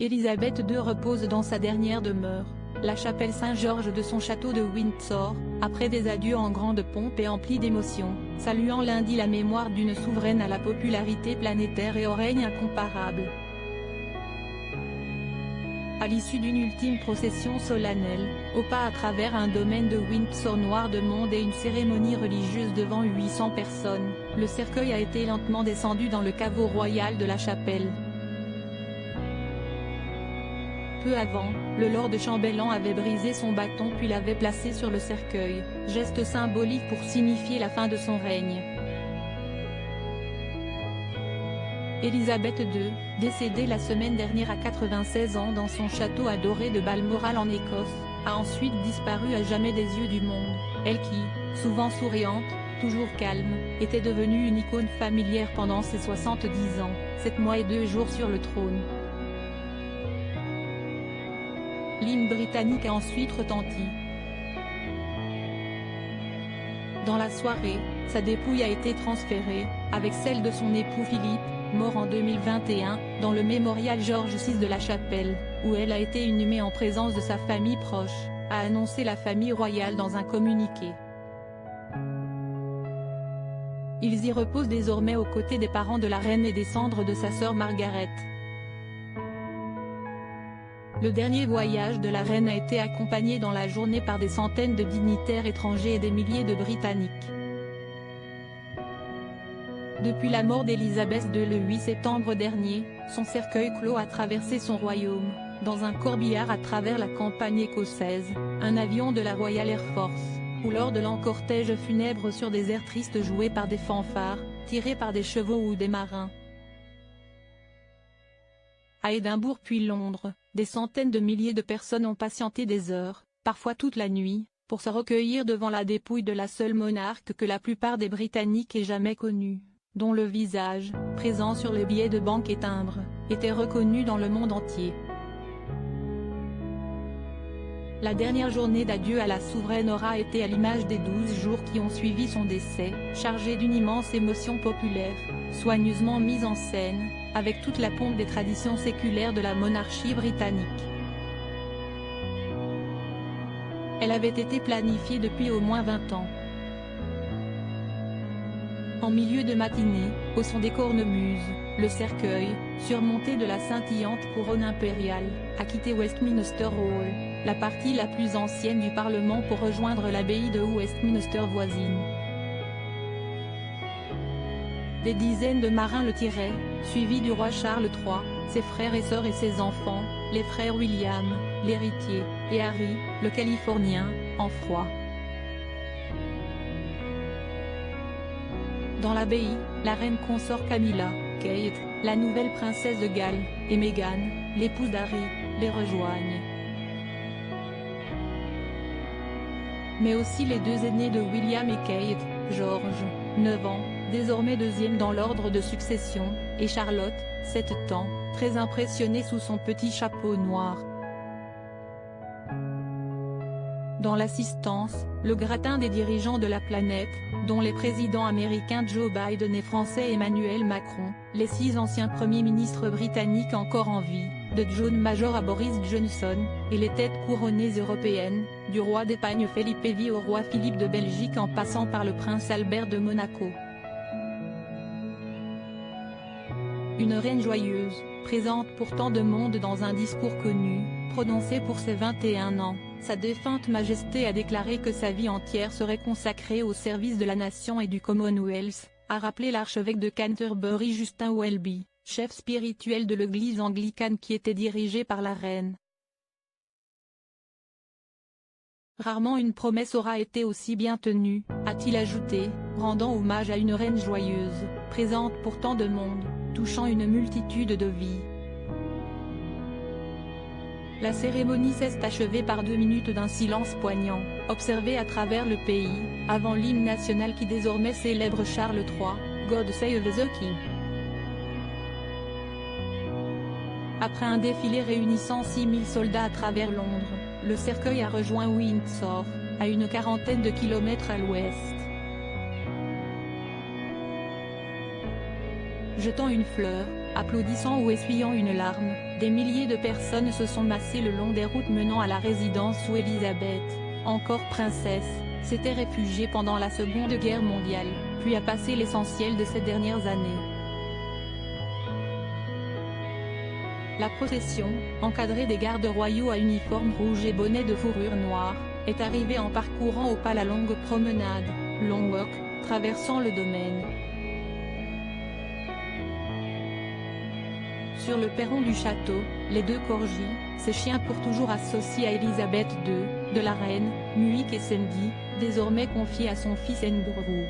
Élisabeth II repose dans sa dernière demeure, la chapelle Saint-Georges de son château de Windsor, après des adieux en grande pompe et emplis d'émotion, saluant lundi la mémoire d'une souveraine à la popularité planétaire et au règne incomparable. À l'issue d'une ultime procession solennelle, au pas à travers un domaine de Windsor noir de monde et une cérémonie religieuse devant 800 personnes, le cercueil a été lentement descendu dans le caveau royal de la chapelle. Peu avant, le lord chambellan avait brisé son bâton puis l'avait placé sur le cercueil, geste symbolique pour signifier la fin de son règne. Élisabeth II, décédée la semaine dernière à 96 ans dans son château adoré de Balmoral en Écosse, a ensuite disparu à jamais des yeux du monde, elle qui, souvent souriante, toujours calme, était devenue une icône familière pendant ses 70 ans, 7 mois et 2 jours sur le trône. L'hymne britannique a ensuite retenti. Dans la soirée, sa dépouille a été transférée, avec celle de son époux Philippe, mort en 2021, dans le mémorial George VI de la Chapelle, où elle a été inhumée en présence de sa famille proche, a annoncé la famille royale dans un communiqué. Ils y reposent désormais aux côtés des parents de la reine et des cendres de sa sœur Margaret. Le dernier voyage de la reine a été accompagné dans la journée par des centaines de dignitaires étrangers et des milliers de Britanniques. Depuis la mort d'Élisabeth II le 8 septembre dernier, son cercueil clos a traversé son royaume, dans un corbillard à travers la campagne écossaise, un avion de la Royal Air Force, ou lors de lents cortèges funèbres sur des airs tristes joués par des fanfares, tirés par des chevaux ou des marins. À Édimbourg puis Londres, des centaines de milliers de personnes ont patienté des heures, parfois toute la nuit, pour se recueillir devant la dépouille de la seule monarque que la plupart des Britanniques aient jamais connue, dont le visage, présent sur les billets de banque et timbres, était reconnu dans le monde entier. La dernière journée d'adieu à la souveraine aura été à l'image des 12 jours qui ont suivi son décès, chargée d'une immense émotion populaire, soigneusement mise en scène, avec toute la pompe des traditions séculaires de la monarchie britannique. Elle avait été planifiée depuis au moins 20 ans. En milieu de matinée, au son des cornemuses, le cercueil, surmonté de la scintillante couronne impériale, a quitté Westminster Hall, la partie la plus ancienne du Parlement pour rejoindre l'abbaye de Westminster voisine. Des dizaines de marins le tiraient, suivis du roi Charles III, ses frères et sœurs et ses enfants, les frères William, l'héritier, et Harry, le Californien, en froid. Dans l'abbaye, la reine consort Camilla, Kate, la nouvelle princesse de Galles, et Meghan, l'épouse d'Harry, les rejoignent. Mais aussi les deux aînés de William et Kate, George, 9 ans, désormais deuxième dans l'ordre de succession, et Charlotte, 7 ans, très impressionnée sous son petit chapeau noir. Dans l'assistance, le gratin des dirigeants de la planète, dont les présidents américains Joe Biden et français Emmanuel Macron, les 6 anciens premiers ministres britanniques encore en vie, de John Major à Boris Johnson, et les têtes couronnées européennes, du roi d'Espagne Felipe V au roi Philippe de Belgique en passant par le prince Albert de Monaco. Une reine joyeuse, présente pour tant de monde dans un discours connu, prononcé pour ses 21 ans, sa défunte majesté a déclaré que sa vie entière serait consacrée au service de la nation et du Commonwealth, a rappelé l'archevêque de Canterbury Justin Welby, chef spirituel de l'église anglicane qui était dirigée par la reine. Rarement une promesse aura été aussi bien tenue, a-t-il ajouté, rendant hommage à une reine joyeuse, présente pour tant de monde, touchant une multitude de vies. La cérémonie s'est achevée par 2 minutes d'un silence poignant, observé à travers le pays, avant l'hymne national qui désormais célèbre Charles III, God Save the King. Après un défilé réunissant 6000 soldats à travers Londres, le cercueil a rejoint Windsor, à une quarantaine de kilomètres à l'ouest. Jetant une fleur, Applaudissant ou essuyant une larme, des milliers de personnes se sont massées le long des routes menant à la résidence où Elisabeth, encore princesse, s'était réfugiée pendant la Seconde Guerre mondiale, puis a passé l'essentiel de ces dernières années. La procession, encadrée des gardes royaux à uniforme rouge et bonnet de fourrure noire, est arrivée en parcourant au pas la longue promenade, Long Walk, traversant le domaine. Sur le perron du château, les deux corgis, ces chiens pour toujours associés à Elisabeth II, de la reine, Muick et Sandy, désormais confiés à son fils Andrew.